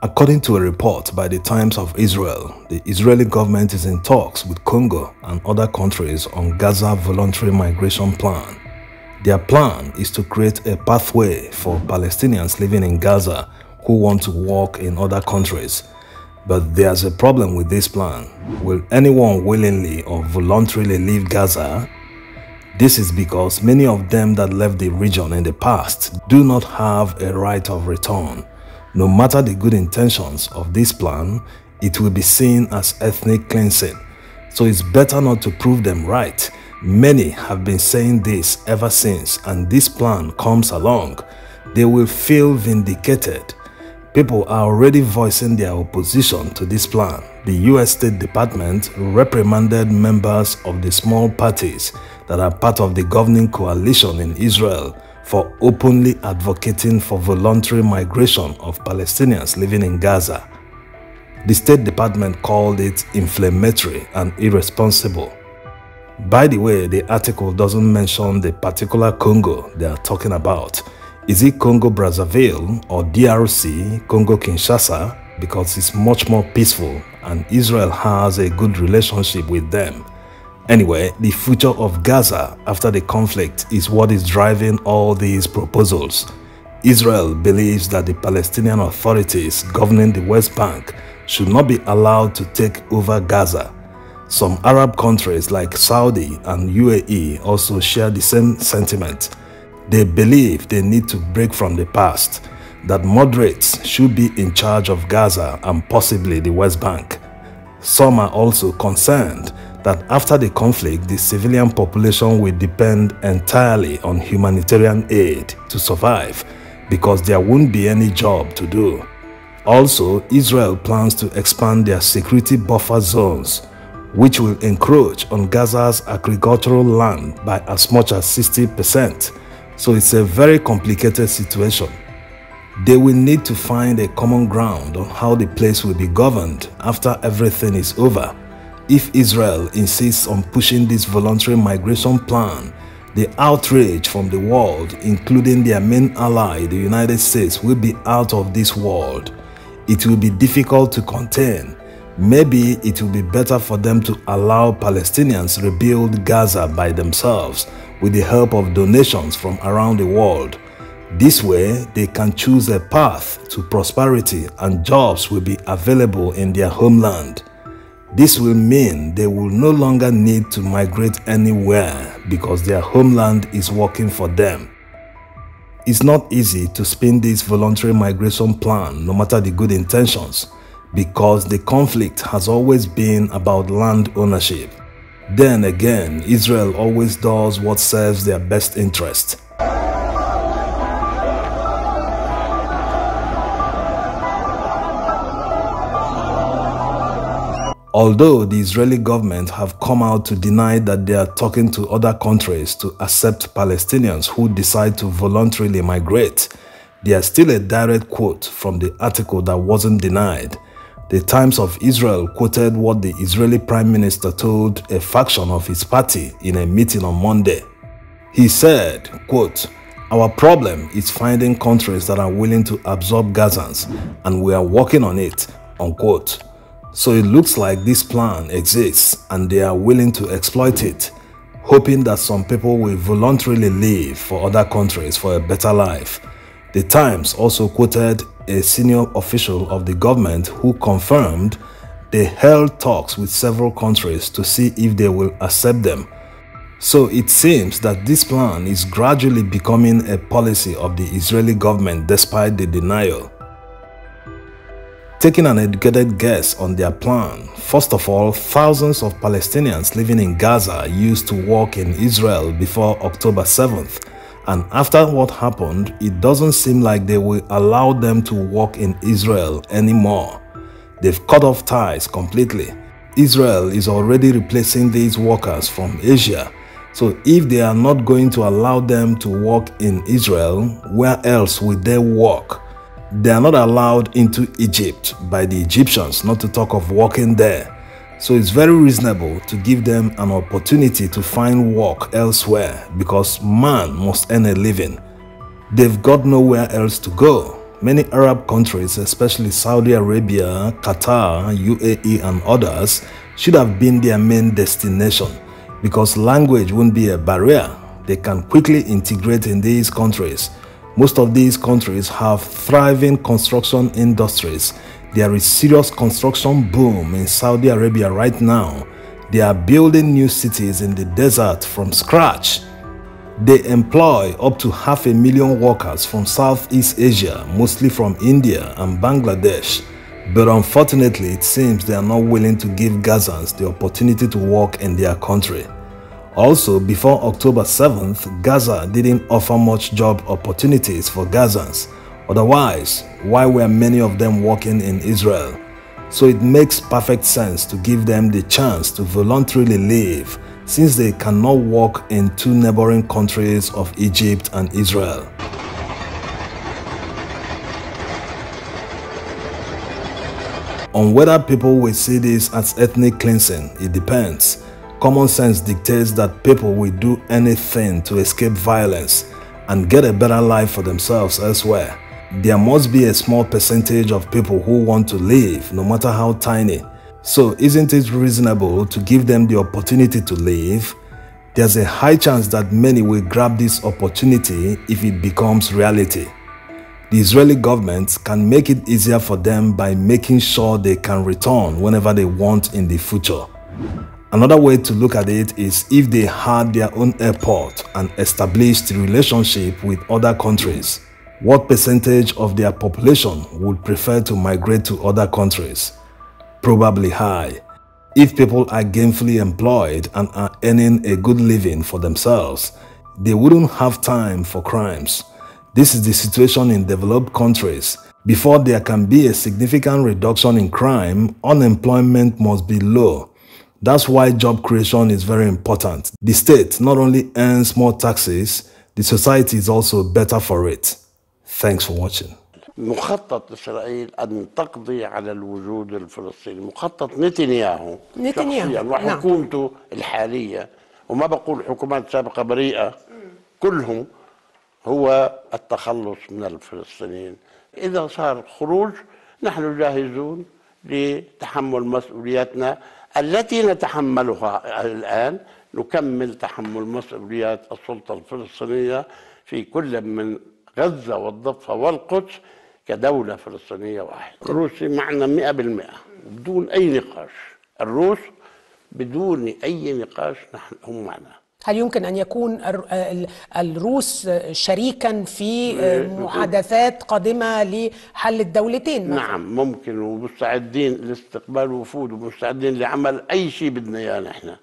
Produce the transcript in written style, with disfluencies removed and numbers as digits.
According to a report by the Times of Israel, the Israeli government is in talks with Congo and other countries on Gaza voluntary migration plan. Their plan is to create a pathway for Palestinians living in Gaza who want to work in other countries. But there's a problem with this plan. Will anyone willingly or voluntarily leave Gaza? This is because many of them that left the region in the past do not have a right of return. No matter the good intentions of this plan, it will be seen as ethnic cleansing. So it's better not to prove them right. Many have been saying this ever since, and this plan comes along, they will feel vindicated. People are already voicing their opposition to this plan. The US State Department reprimanded members of the small parties that are part of the governing coalition in Israel for openly advocating for voluntary migration of Palestinians living in Gaza. The State Department called it inflammatory and irresponsible. By the way, the article doesn't mention the particular Congo they are talking about. Is it Congo Brazzaville or DRC, Congo Kinshasa? Because it's much more peaceful and Israel has a good relationship with them. Anyway, the future of Gaza after the conflict is what is driving all these proposals. Israel believes that the Palestinian authorities governing the West Bank should not be allowed to take over Gaza. Some Arab countries like Saudi and UAE also share the same sentiment. They believe they need to break from the past, that moderates should be in charge of Gaza and possibly the West Bank. Some are also concerned that after the conflict, the civilian population will depend entirely on humanitarian aid to survive because there won't be any job to do. Also, Israel plans to expand their security buffer zones, which will encroach on Gaza's agricultural land by as much as 60%. So it's a very complicated situation. They will need to find a common ground on how the place will be governed after everything is over. If Israel insists on pushing this voluntary migration plan, the outrage from the world, including their main ally, the United States, will be out of this world. It will be difficult to contain. Maybe it will be better for them to allow Palestinians rebuild Gaza by themselves with the help of donations from around the world. This way, they can choose a path to prosperity and jobs will be available in their homeland. This will mean they will no longer need to migrate anywhere because their homeland is working for them. It's not easy to spin this voluntary migration plan no matter the good intentions, because the conflict has always been about land ownership. Then again, Israel always does what serves their best interest. Although the Israeli government have come out to deny that they are talking to other countries to accept Palestinians who decide to voluntarily migrate, there's still a direct quote from the article that wasn't denied. The Times of Israel quoted what the Israeli Prime Minister told a faction of his party in a meeting on Monday. He said, quote, "Our problem is finding countries that are willing to absorb Gazans, and we are working on it," unquote. So it looks like this plan exists and they are willing to exploit it, hoping that some people will voluntarily leave for other countries for a better life. The Times also quoted a senior official of the government who confirmed they held talks with several countries to see if they will accept them. So it seems that this plan is gradually becoming a policy of the Israeli government despite the denial. Taking an educated guess on their plan, first of all, thousands of Palestinians living in Gaza used to work in Israel before October 7th. And after what happened, it doesn't seem like they will allow them to work in Israel anymore. They've cut off ties completely. Israel is already replacing these workers from Asia. So if they are not going to allow them to work in Israel, where else will they work? They are not allowed into Egypt by the Egyptians, not to talk of working there. So it's very reasonable to give them an opportunity to find work elsewhere because man must earn a living. They've got nowhere else to go. Many Arab countries, especially Saudi Arabia, Qatar, UAE and others, should have been their main destination because language won't be a barrier. They can quickly integrate in these countries. Most of these countries have thriving construction industries. There is serious construction boom in Saudi Arabia right now. They are building new cities in the desert from scratch. They employ up to 500,000 workers from Southeast Asia, mostly from India and Bangladesh. But unfortunately, it seems they are not willing to give Gazans the opportunity to work in their country. Also, before October 7th, Gaza didn't offer much job opportunities for Gazans. Otherwise, why were many of them working in Israel? So it makes perfect sense to give them the chance to voluntarily leave, since they cannot work in two neighboring countries of Egypt and Israel. On whether people will see this as ethnic cleansing, it depends. Common sense dictates that people will do anything to escape violence and get a better life for themselves elsewhere. There must be a small percentage of people who want to leave, no matter how tiny. So isn't it reasonable to give them the opportunity to leave? There's a high chance that many will grab this opportunity if it becomes reality. The Israeli government can make it easier for them by making sure they can return whenever they want in the future. Another way to look at it is if they had their own airport and established relationship with other countries. What percentage of their population would prefer to migrate to other countries? Probably high. If people are gainfully employed and are earning a good living for themselves, they wouldn't have time for crimes. This is the situation in developed countries. Before there can be a significant reduction in crime, unemployment must be low. That's why job creation is very important. The state not only earns more taxes, the society is also better for it. Thanks for watching. مخطط إسرائيل أن تقضي على الوجود الفلسطيني، مخطط نتنياهو شخصيا وحكومته الحالية، وما بقول حكومات سابقة بريئة، كلهم هو التخلص من الفلسطينيين. إذا صار خروج نحن جاهزون لتحمل مسؤولياتنا التي نتحملها الآن. نكمل تحمل مسؤوليات السلطة الفلسطينية في كل من غزة والضفة والقدس كدولة فلسطينية واحدة. الروس معنا 100% بدون أي نقاش. الروس بدون أي نقاش هم معنا. هل يمكن أن يكون الروس شريكا في محادثات قادمة لحل الدولتين مثلا؟ نعم ممكن، ومستعدين لاستقبال وفود ومستعدين لعمل أي شيء بدنا إياه نحن.